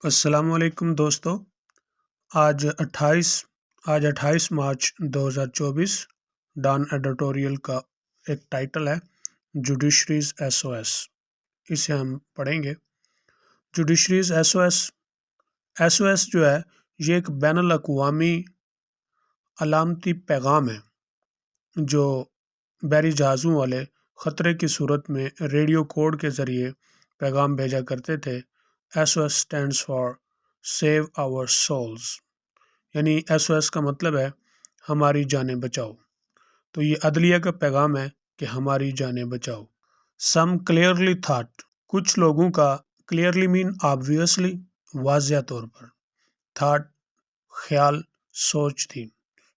السلام علیکم دوستو۔ آج 28 مارچ 2024 ڈان ایڈیٹوریل کا ایک ٹائٹل ہے جوڈیشریز ایس او ایس۔ اسے ہم پڑھیں گے۔ جوڈیشریز ایس او ایس جو ہے یہ ایک بین الاقوامی علامتی پیغام ہے جو بحری جہازوں والے خطرے کی صورت میں ریڈیو کوڈ کے ذریعے پیغام بھیجا کرتے تھے۔ S O S stands for save our souls, یعنی ایس او ایس کا مطلب ہے ہماری جانیں بچاؤ۔ تو یہ عدلیہ کا پیغام ہے کہ ہماری جانیں بچاؤ۔ سم کلیئرلی تھاٹ، کچھ لوگوں کا کلیئرلی مین آبویسلی، واضح طور پر، تھاٹ خیال، سوچ تھی،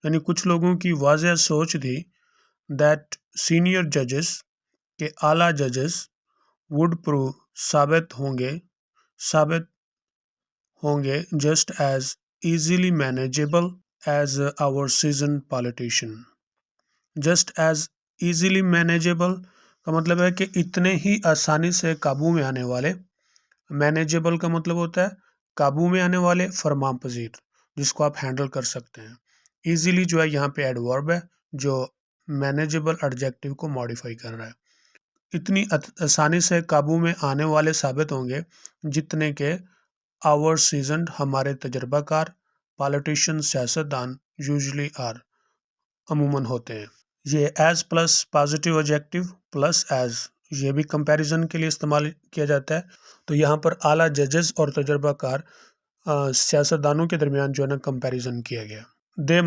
یعنی کچھ لوگوں کی واضح سوچ تھی دیٹ سینئر ججز، کہ اعلیٰ ججز وڈ پروو، ثابت ہوں گے just as easily manageable as our season politician. Just as easily manageable کا مطلب ہے کہ اتنے ہی آسانی سے قابو میں آنے والے، مینیجیبل کا مطلب ہوتا ہے قابو میں آنے والے، فرمان پذیر، جس کو آپ ہینڈل کر سکتے ہیں۔ ایزیلی جو ہے یہاں پہ ایڈورب ہے جو مینیجیبل ایڈجیکٹیو کو ماڈیفائی کر رہا ہے۔ اتنی آسانی سے قابو میں آنے والے ثابت ہوں گے جتنے کہ آور سیزنڈ، ہمارے تجربہ کار، پالیٹیشین، سیاستدان، یوزلی آر، عموماً ہوتے ہیں۔ یہ as plus positive adjective plus as, یہ بھی کمپیریزن کے لیے استعمال کیا جاتا ہے۔ تو یہاں پر اعلیٰ ججز اور تجربہ کار سیاستدانوں کے درمیان جو ہے نا کمپیریزن کیا گیا۔ They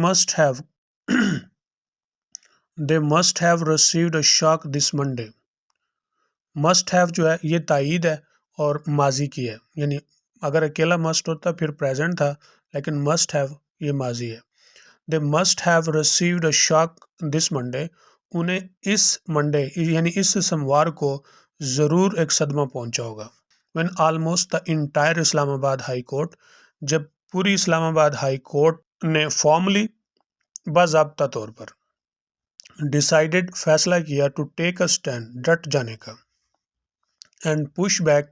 must have received a shock this Monday۔ must have جو ہے یہ تائید ہے اور ماضی کی ہے، یعنی اگر اکیلا must ہوتا پھر پریزنٹ تھا، لیکن must have یہ ماضی ہے۔ They must have received a shock this Monday، انہیں اس منڈے یعنی اس سموار کو ضرور ایک صدمہ پہنچا ہوگا۔ When almost the entire اسلام آباد ہائی کورٹ، جب پوری اسلام آباد ہائی کورٹ نے فارملی، باضابطہ طور پر، ڈیسائیڈڈ، فیصلہ کیا، ٹو ٹیک اے اسٹینڈ، ڈٹ جانے کا، اینڈ پش بیک،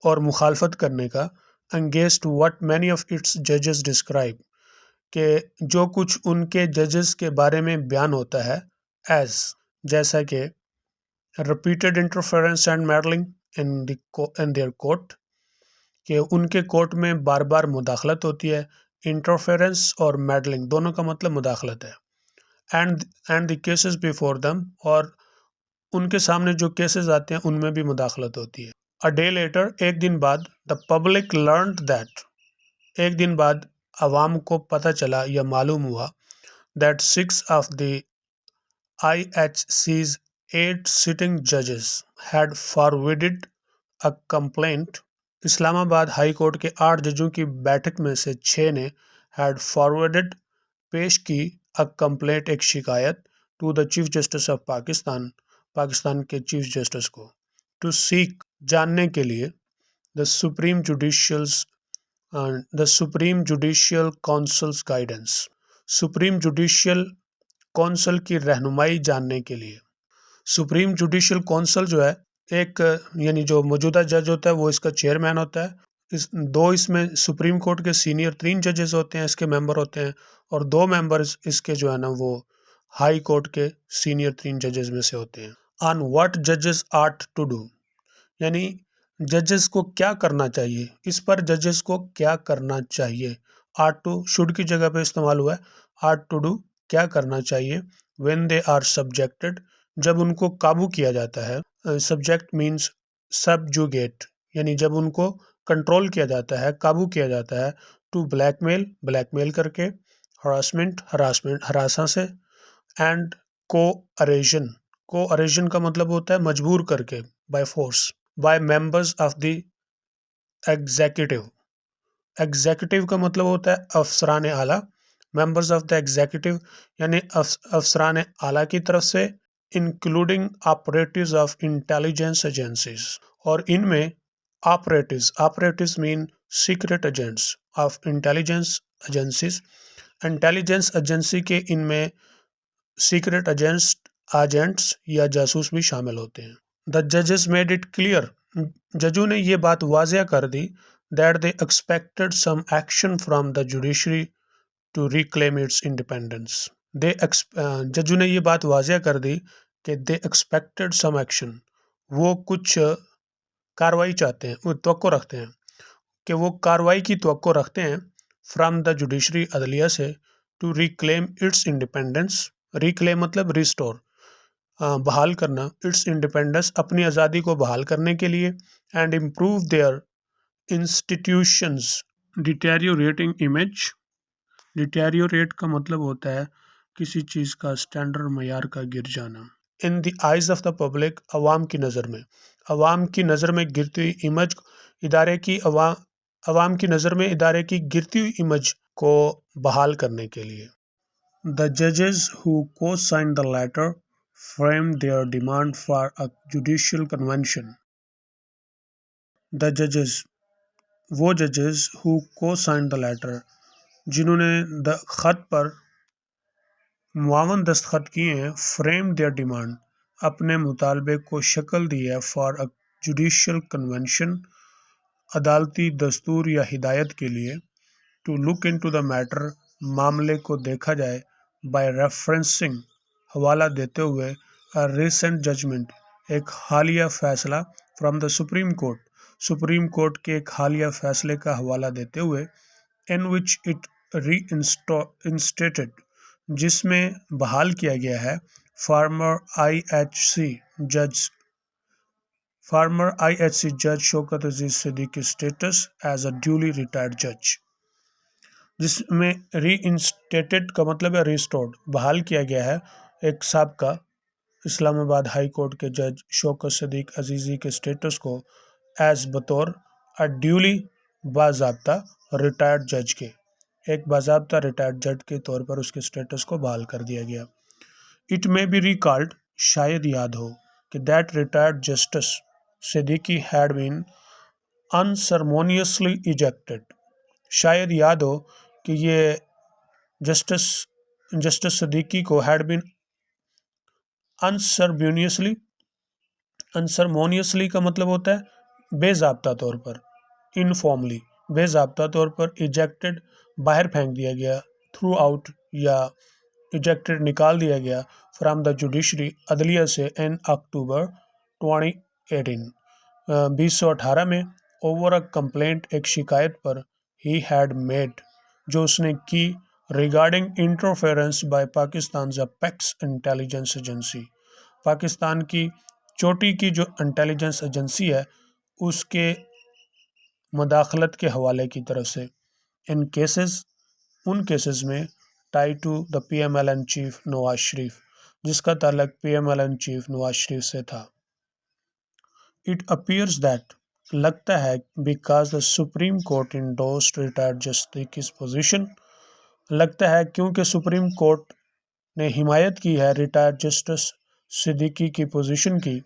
اور مخالفت کرنے کا، against what many of its ججز ڈسکرائب، کہ جو کچھ ان کے ججز کے بارے میں بیان ہوتا ہے، ایز، جیسا کہ repeated interference and meddling in their court, کہ ان کے کورٹ میں بار بار مداخلت ہوتی ہے۔ انٹرفیرنس اور میڈلنگ دونوں کا مطلب مداخلت ہے۔ اینڈ دی کیسز بیفور دم، اور ان کے سامنے جو کیسز آتے ہیں ان میں بھی مداخلت ہوتی ہے۔ اے ڈے لیٹر، ایک دن بعد، دا پبلک لرنڈ دیٹ، ایک دن بعد عوام کو پتہ چلا یا معلوم ہوا، that 6 of the I H C's 8 sitting ججز had forwarded a complaint, Islamabad high court کے 8 ججوں کی بیٹھک میں سے 6 نے ہیڈ فارورڈڈ، پیش کی، اے کمپلینٹ، ایک شکایت، to the chief justice of Pakistan, Pakistan کے چیف جسٹس کو، ٹو سیک، جاننے کے لیے، the supreme judicial council's guidance, supreme judicial council کی رہنمائی جاننے کے لیے۔ سپریم جوڈیشل کونسل جو ہے ایک، یعنی جو موجودہ جج ہوتا ہے وہ اس کا چیئرمین ہوتا ہے۔ اس میں سپریم کورٹ کے سینئر 3 ججز ہوتے ہیں، اس کے ممبر ہوتے ہیں، اور 2 ممبرز اس کے جو ہے نا وہ ہائی کورٹ کے سینئر 3 ججز میں سے ہوتے ہیں۔ آن واٹ ججز آٹ ٹو ڈو، یعنی ججز کو کیا کرنا چاہیے، اس پر ججز کو کیا کرنا چاہیے۔ آٹ ٹو، شوڈ کی جگہ پہ استعمال ہوا ہے، آٹ ٹو ڈو، کیا کرنا چاہیے۔ وین دے آر سبجیکٹڈ، جب ان کو قابو کیا جاتا ہے، سبجیکٹ مینس سبجوگیٹ، یعنی جب ان کو کنٹرول کیا جاتا ہے، قابو کیا جاتا ہے، ٹو بلیک میل کر کے، ہراسمنٹ، ہراساں سے، اینڈ کو اریژن کا مطلب ہوتا ہے مجبور کر کے، by force, by members of the executive کا مطلب ہوتا ہے افسران اعلیٰ، ممبرز آف دا ایگزیکٹو یعنی افسران اعلیٰ کی طرف سے، including operatives of intelligence agencies, اور ان میں operatives mean secret agents of intelligence agencies, intelligence agency کے ان میں سیکرٹ ایجنٹس یا جاسوس بھی شامل ہوتے ہیں۔ دا ججز میڈ اٹ کلیئر، ججوں نے یہ بات واضح کر دی، that they expected some action from the judiciary to reclaim its independence. जजों ने ये बात वाज़ेह कर दी कि they expected some action, वो कुछ कार्रवाई चाहते हैं, वो तवक्को रखते हैं कि वो कार्रवाई की तवक्को रखते हैं फ्रॉम द जुडिशरी अदलिया से to reclaim its independence. Reclaim मतलब रिस्टोर, बहाल करना, इट्स इंडिपेंडेंस अपनी आज़ादी को बहाल करने के लिए, and improve their institutions. Deteriorating image, deteriorate का मतलब होता है किसी चीज़ का स्टैंडर्ड मयार का गिर जाना। In the eyes of the public, अवाम की नज़र में, अवाम की नज़र में गिरती हुई इमेज, इदारे की अवाम की नज़र में इदारे की गिरती हुई इमेज को बहाल करने के लिए। द जजेस who cosign the letter frame their demand for a judicial convention. The जजेस, वो जजेस who cosign the letter, जिन्होंने खत पर मुआवन दस्तखत किए हैं, फ्रेम देयर डिमांड, अपने मुतालबे को शक्ल दी है, फॉर अ जुडिशियल कन्वेंशन, अदालती दस्तूर या हिदायत के लिए, to look into the matter, मामले को देखा जाए, बाय रेफरेंसिंग, हवाला देते हुए, अ रिसेंट जजमेंट, एक हालिया फैसला, from the supreme court, supreme court के एक हालिया फैसले का हवाला देते हुए, इन विच इट रीइंस्टेटेड, जिसमें बहाल किया गया है, फार्मर IHC जज शौकत अजीज Siddiqui status as a duly retired जज। जिसमें रीइंस्टेटेड का मतलब है रिस्टोर्ड, बहाल किया गया है एक साबका इस्लामाबाद हाई कोर्ट के जज शौकत सिद्दीक अजीज़ी के स्टेटस को, एज बतौर अ ड्यूली बाज़ाब्ता रिटायर्ड जज के, एक बाज़ाब्ता रिटायर्ड जज के तौर पर उसके स्टेटस को बहाल कर दिया गया। इट मे बी रिकॉल्ड, शायद याद हो कि that retired justice Siddiqui had been unceremoniously ejected, शायद याद हो कि ये जस्टिस सिद्दीकी को हैड बीन अनसरमोनियसली का मतलब होता है बेज़ाब्ता तौर पर, इनफॉर्मली बेज़ाब्ता तौर पर, इजेक्टेड बाहर फेंक दिया गया, थ्रू आउट या इजेक्टेड निकाल दिया गया, फ्राम द जुडिशरी अदलिया से, इन अक्टूबर 2018 2018 में, ओवर अ कंप्लेंट, एक शिकायत पर, ही हैड मेड, जो उसने की, regarding interference by Pakistan apex intelligence agency, Pakistan की चोटी की जो इंटेलिजेंस एजेंसी है उसके मुदाखलत के हवाले की तरफ से, इन केसेस, उन केसेस में, tie to the PMLN chief Nawaz Sharif, जिसका ताल्लुक PMLN चीफ नवाज शरीफ से था। इट अपीयर्स दैट, लगता है, because the supreme court endorsed retired justice position, लगता है क्योंकि सुप्रीम कोर्ट ने हिमायत की है रिटायर्ड जस्टिस सिद्दीकी की पोजीशन की,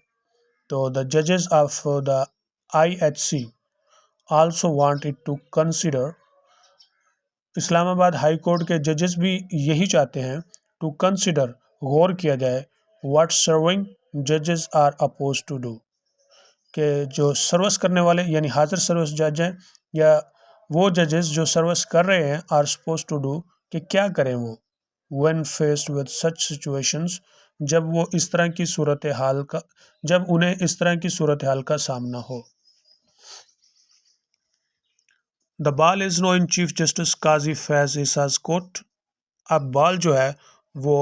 तो द जजेस of the IHC also want it to consider, Islamabad high court के जजेस भी यही चाहते हैं, टू कंसिडर, गौर किया जाए, व्हाट सर्विंग जजेस आर अपोज टू डू, कि जो सर्विस करने वाले यानी हाजिर सर्विस जज हैं या वो जजेस जो सर्विस कर रहे हैं, आर सपोज टू डू, कि क्या करें वो, when faced with such situations, जब वो इस तरह की सूरत हाल का, जब उन्हें इस तरह की सूरत हाल का सामना हो। The ball is now in chief justice Qazi Faez Isa's court, अब बॉल जो है वो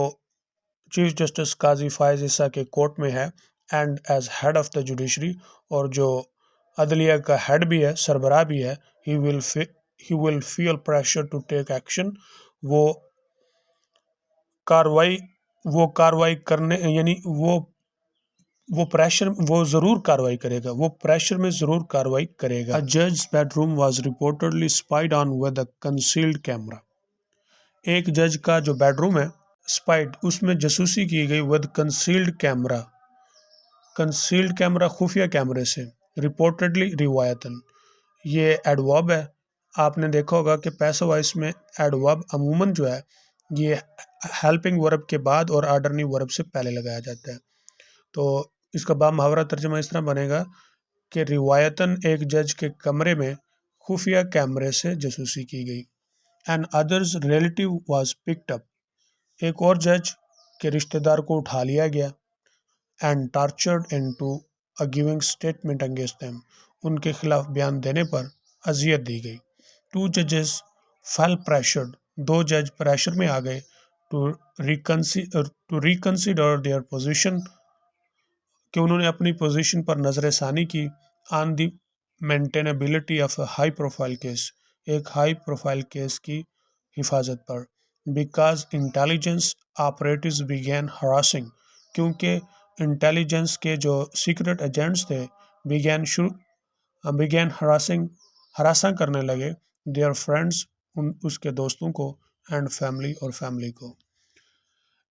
चीफ जस्टिस काजी फैज़ ईसा के कोर्ट में है, and as head of the judiciary, और जो अदलिया का हेड भी है, सरबराह भी है, he will feel pressure to take action, वो कार्रवाई करने यानी वो प्रेशर, वो ज़रूर कार्रवाई करेगा, वो प्रेशर में ज़रूर कार्रवाई करेगा। अ जज bedroom was reportedly spied on with a concealed camera, एक जज का जो बेडरूम है स्पाइड, उसमें जासूसी की गई, विद कंसील्ड कैमरा खुफिया कैमरे से, रिपोर्टेडली रिवायतन, ये एडवर्ब है, आपने देखा होगा कि पैसिव वॉइस में एडवर्ब अमूमन जो है ये हेल्पिंग वर्ब के बाद और ऑर्डरनी वर्ब से पहले लगाया जाता है, तो इसका बामुहावरा तर्जुमा इस तरह बनेगा कि रिवायतन एक जज के कमरे में खुफिया कैमरे से जासूसी की गई। And others relative was picked up, एक और जज के रिश्तेदार को उठा लिया गया। And tortured into a giving statement against them, उनके खिलाफ बयान देने पर अजियत दी गई। टू जजेस फेल प्रेशर्ड, दो जज प्रेशर में आ गए टू रिकंसिडर देयर पोजीशन, कि उन्होंने अपनी पोजीशन पर नजर षानी की। On the maintainability of a high profile case, एक हाई प्रोफाइल केस की हिफाजत पर। Because intelligence operatives began harassing, क्योंकि इंटेलिजेंस के जो सीक्रेट एजेंट्स थे बिगैन हरासा करने लगे देयर फ्रेंड्स, उसके दोस्तों को, एंड फैमिली और फैमिली को।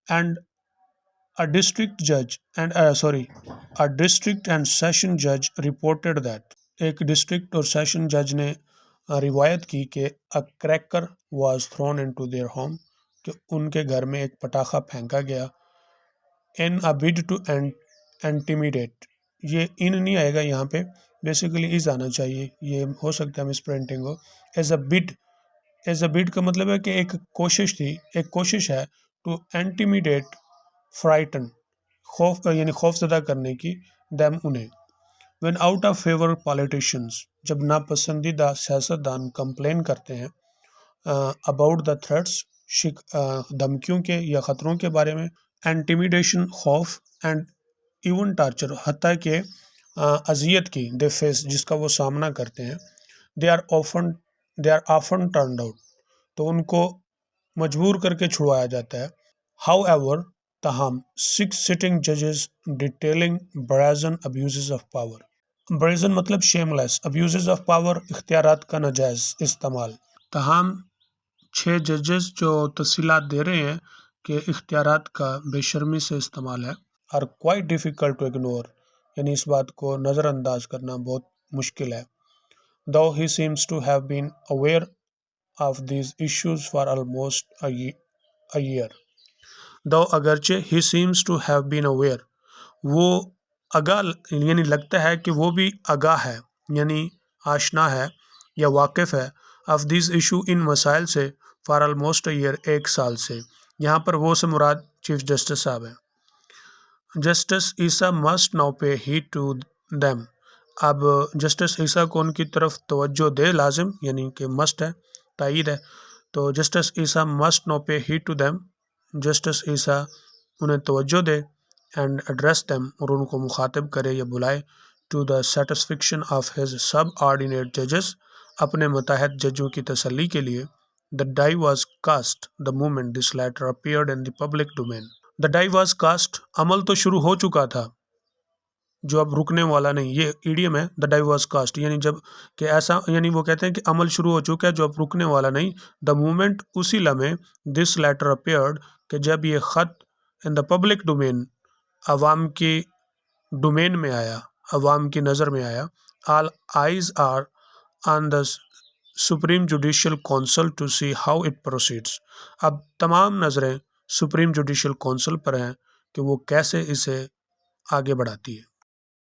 And A district judge and a district and session judge reported that, एक डिस्ट्रिक्ट और सेशन जज ने रिवायत की कि a cracker was thrown into their home, कि उनके घर में एक पटाखा फेंका गया। in a bid to intimidate, ये इन नहीं आएगा यहाँ पे, बेसिकली इज आना चाहिए, ये हो सकता है मिस प्रिंटिंग हो। एज अ बिड का मतलब है कि एक कोशिश थी, एक कोशिश है टू इंटिमिडेट फ्राइटन, खौफ यानी खौफजदा करने की, दैम उन्हें। When out of favour politicians, जब नापसंदीदा सियासतदान कंप्लेन करते हैं अबाउट द थ्रेट्स, धमकियों के या ख़तरों के बारे में, इंटिमिडेशन खौफ, एंड इवन टार्चर, हत्या के अजियत की, दे फेस जिसका वो सामना करते हैं, they are often turned out, तो उनको मजबूर करके छुड़वाया जाता है। हाउ एवर, तहम 6 सिटिंग जजेस detailing brazen abuses of power, brazen मतलब शेमलेस, अब्यूजेस ऑफ पावर इख्तियारात का नाजायज़ इस्तेमाल। तहम 6 जजेस जो तफसीलात दे रहे हैं कि इख्तियारात का बेशर्मी से इस्तेमाल है। Are quite difficult to ignore, यानी इस बात को नज़रअंदाज करना बहुत मुश्किल है। Though he seems to have been aware of these issues for almost a year, though अगरचे he seems to have been aware, वो आगाह यानी लगता है कि वो भी आगाह है, यानी आशना है या वाकिफ़ है, ऑफ दिस इशू, इन मसाइल से, फॉर ऑलमोस्ट अ ईयर, एक साल से। यहाँ पर वो से मुराद चीफ जस्टिस साहब है। जस्टिस ईसा मस्ट नाउ पे हीड टू देम, अब जस्टिस ईसा को उनकी तरफ तवज्जो दे, लाजिम यानी कि मस्ट है, तायीद है, तो जस्टिस ईसा मस्ट नाउ पे हीड टू देम, जस्टिस ईसा उन्हें तवज्जो दे, एंड एड्रेस देम, और उनको मुखातिब करे या बुलाए, to the satisfaction of his subordinate जजेस, अपने मुतहद जजों की तसल्ली के लिए। The die was cast the moment this letter appeared in the public domain, the die was cast, अमल तो शुरू हो चुका था जो अब रुकने वाला नहीं, ये ईडियम है, द डाई वॉज कास्ट, यानी जब कि ऐसा, यानी वो कहते हैं कि अमल शुरू हो चुका है जो अब रुकने वाला नहीं। द मोमेंट, उसी लम्हे, दिस लेटर अपीयर्ड, कि जब ये ख़त इन द पब्लिक डोमेन, अवाम की डोमेन में आया, अवाम की नज़र में आया। All eyes are on the supreme judicial council to see how it proceeds, अब तमाम नज़रें सुप्रीम जुडिशल कौंसल पर हैं कि वो कैसे इसे आगे बढ़ाती है।